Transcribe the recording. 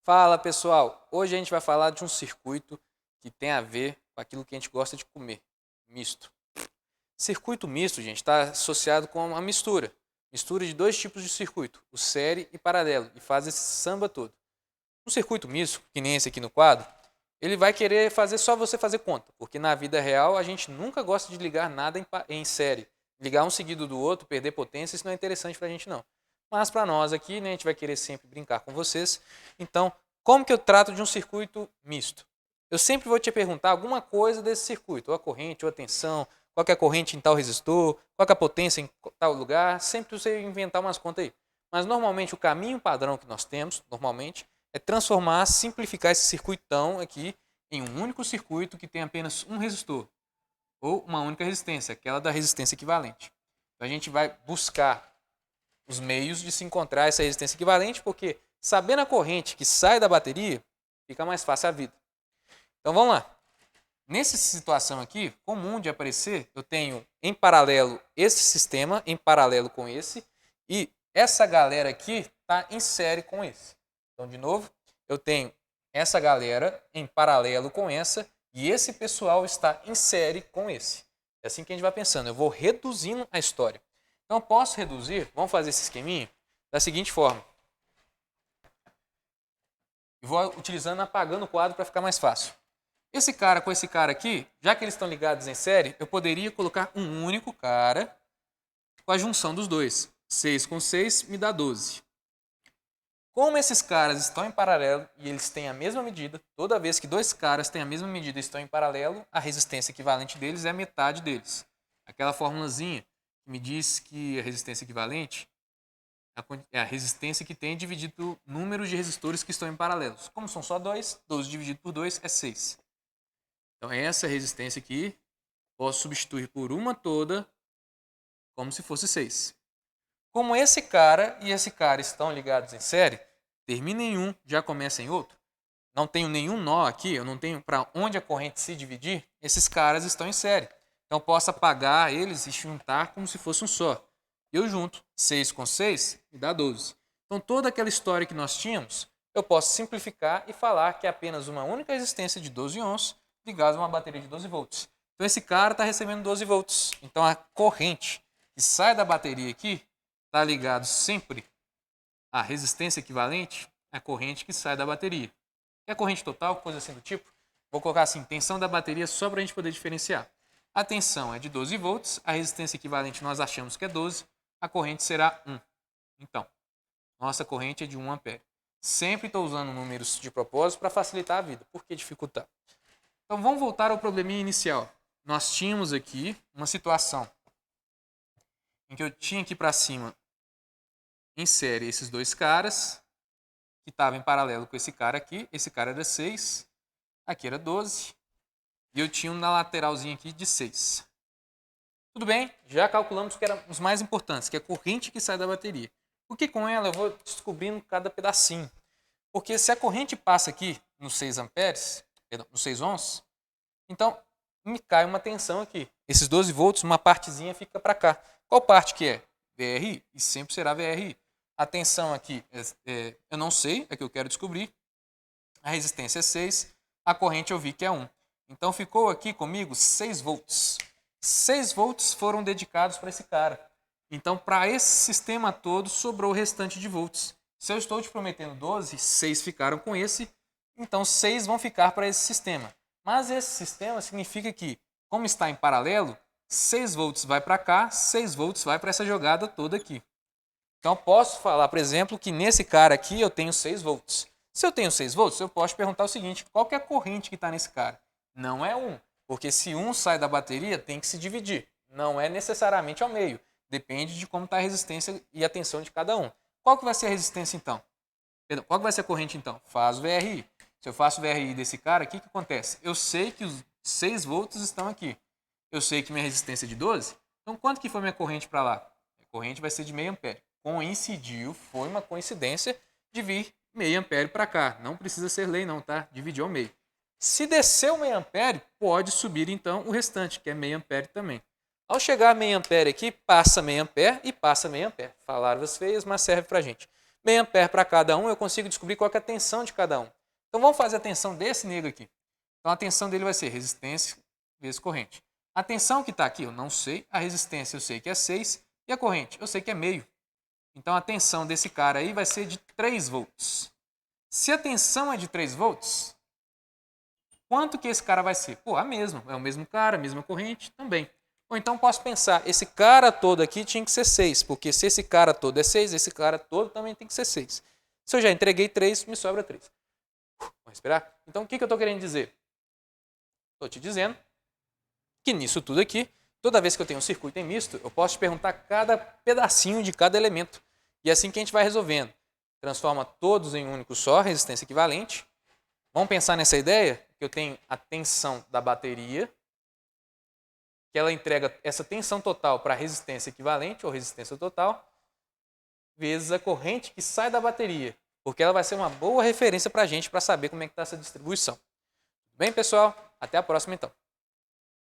Fala pessoal, hoje a gente vai falar de um circuito que tem a ver com aquilo que a gente gosta de comer, misto. Circuito misto, gente, está associado com uma mistura de dois tipos de circuito, o série e paralelo, e faz esse samba todo. Um circuito misto, que nem esse aqui no quadro, ele vai querer fazer só você fazer conta, porque na vida real a gente nunca gosta de ligar nada em série. Ligar um seguido do outro, perder potência, isso não é interessante para a gente não. Mas para nós aqui, né, a gente vai querer sempre brincar com vocês. Então, como que eu trato de um circuito misto? Eu sempre vou te perguntar alguma coisa desse circuito, ou a corrente, ou a tensão, qual que é a corrente em tal resistor, qual que é a potência em tal lugar, sempre você inventar umas contas aí. Mas normalmente o caminho padrão que nós temos, normalmente, é transformar, simplificar esse circuitão aqui em um único circuito que tem apenas um resistor, ou uma única resistência, aquela da resistência equivalente. Então a gente vai buscar os meios de se encontrar essa resistência equivalente, porque sabendo a corrente que sai da bateria, fica mais fácil a vida. Então vamos lá. Nessa situação aqui, comum de aparecer, eu tenho em paralelo esse sistema, em paralelo com esse, e essa galera aqui está em série com esse. Então, de novo, eu tenho essa galera em paralelo com essa, e esse pessoal está em série com esse. É assim que a gente vai pensando, eu vou reduzindo a história. Então, eu posso reduzir, vamos fazer esse esqueminha, da seguinte forma. Eu vou utilizando, apagando o quadro para ficar mais fácil. Esse cara com esse cara aqui, já que eles estão ligados em série, eu poderia colocar um único cara com a junção dos dois. 6 com 6 me dá 12. Como esses caras estão em paralelo e eles têm a mesma medida, toda vez que dois caras têm a mesma medida e estão em paralelo, a resistência equivalente deles é a metade deles. Aquela formulazinha que me diz que a resistência equivalente é a resistência que tem dividido o número de resistores que estão em paralelos. Como são só 2, 12 dividido por 2 é 6. Então essa resistência aqui, posso substituir por uma toda, como se fosse 6. Como esse cara e esse cara estão ligados em série, termina em um, já começa em outro. Não tenho nenhum nó aqui, eu não tenho para onde a corrente se dividir, esses caras estão em série. Então posso apagar eles e juntar como se fosse um só. Eu junto 6 com 6 me dá 12. Então toda aquela história que nós tínhamos, eu posso simplificar e falar que é apenas uma única resistência de 12 ohms ligado a uma bateria de 12 volts. Então esse cara está recebendo 12 volts. Então a corrente que sai da bateria aqui está ligado sempre à resistência equivalente à corrente que sai da bateria. E a corrente total, coisa assim do tipo, vou colocar assim, tensão da bateria só para a gente poder diferenciar. A tensão é de 12 volts, a resistência equivalente nós achamos que é 12, a corrente será 1. Então, nossa corrente é de 1 ampere. Sempre estou usando números de propósito para facilitar a vida. Por que dificultar? Então vamos voltar ao probleminha inicial. Nós tínhamos aqui uma situação em que eu tinha aqui para cima em série esses dois caras, que estavam em paralelo com esse cara aqui. Esse cara era 6, aqui era 12, e eu tinha um na lateralzinha aqui de 6. Tudo bem, já calculamos que eram os mais importantes, que é a corrente que sai da bateria. Porque com ela eu vou descobrindo cada pedacinho. Porque se a corrente passa aqui nos 6 amperes, nos 6 ohms, então me cai uma tensão aqui. Esses 12 volts, uma partezinha fica para cá. Qual parte que é? VRI, e sempre será VRI. A tensão aqui, eu não sei, é que eu quero descobrir. A resistência é 6, a corrente eu vi que é 1. Então ficou aqui comigo 6 volts. 6 volts foram dedicados para esse cara. Então, para esse sistema todo, sobrou o restante de volts. Se eu estou te prometendo 12, 6 ficaram com esse, então 6 vão ficar para esse sistema. Mas esse sistema significa que, como está em paralelo, 6 volts vai para cá, 6 volts vai para essa jogada toda aqui. Então, posso falar, por exemplo, que nesse cara aqui eu tenho 6 volts. Se eu tenho 6 volts, eu posso perguntar o seguinte, qual que é a corrente que está nesse cara? Não é 1, porque se 1 sai da bateria, tem que se dividir. Não é necessariamente ao meio. Depende de como está a resistência e a tensão de cada um. Qual que vai ser a resistência então? Qual que vai ser a corrente então? Faz o VRI. Se eu faço o VRI desse cara aqui, o que acontece? Eu sei que os 6 volts estão aqui. Eu sei que minha resistência é de 12. Então, quanto que foi minha corrente para lá? A corrente vai ser de meio ampere. Coincidiu, foi uma coincidência de vir meio ampere para cá. Não precisa ser lei não, tá? Dividir ao meio. Se desceu meio ampere, pode subir então o restante, que é meio ampere também. Ao chegar a meio ampere aqui, passa meio ampere e passa meio ampere. Palavras feias, mas serve para a gente. meio ampere para cada um, eu consigo descobrir qual que é a tensão de cada um. Então vamos fazer a tensão desse nego aqui. Então a tensão dele vai ser resistência vezes corrente. A tensão que está aqui eu não sei, a resistência eu sei que é 6 e a corrente eu sei que é meio. Então a tensão desse cara aí vai ser de 3 volts. Se a tensão é de 3 volts, quanto que esse cara vai ser? Pô, a mesma. É o mesmo cara, a mesma corrente também. Ou então posso pensar, esse cara todo aqui tinha que ser 6, porque se esse cara todo é 6, esse cara todo também tem que ser 6. Se eu já entreguei 3, me sobra 3. Vamos respirar? Então o que eu estou querendo dizer? Estou te dizendo que nisso tudo aqui, toda vez que eu tenho um circuito em misto, eu posso te perguntar cada pedacinho de cada elemento. E é assim que a gente vai resolvendo. Transforma todos em um único só, resistência equivalente. Vamos pensar nessa ideia? Que eu tenho a tensão da bateria, que ela entrega essa tensão total para a resistência equivalente, ou resistência total, vezes a corrente que sai da bateria. Porque ela vai ser uma boa referência para a gente para saber como é que está essa distribuição. Tudo bem, pessoal? Até a próxima, então.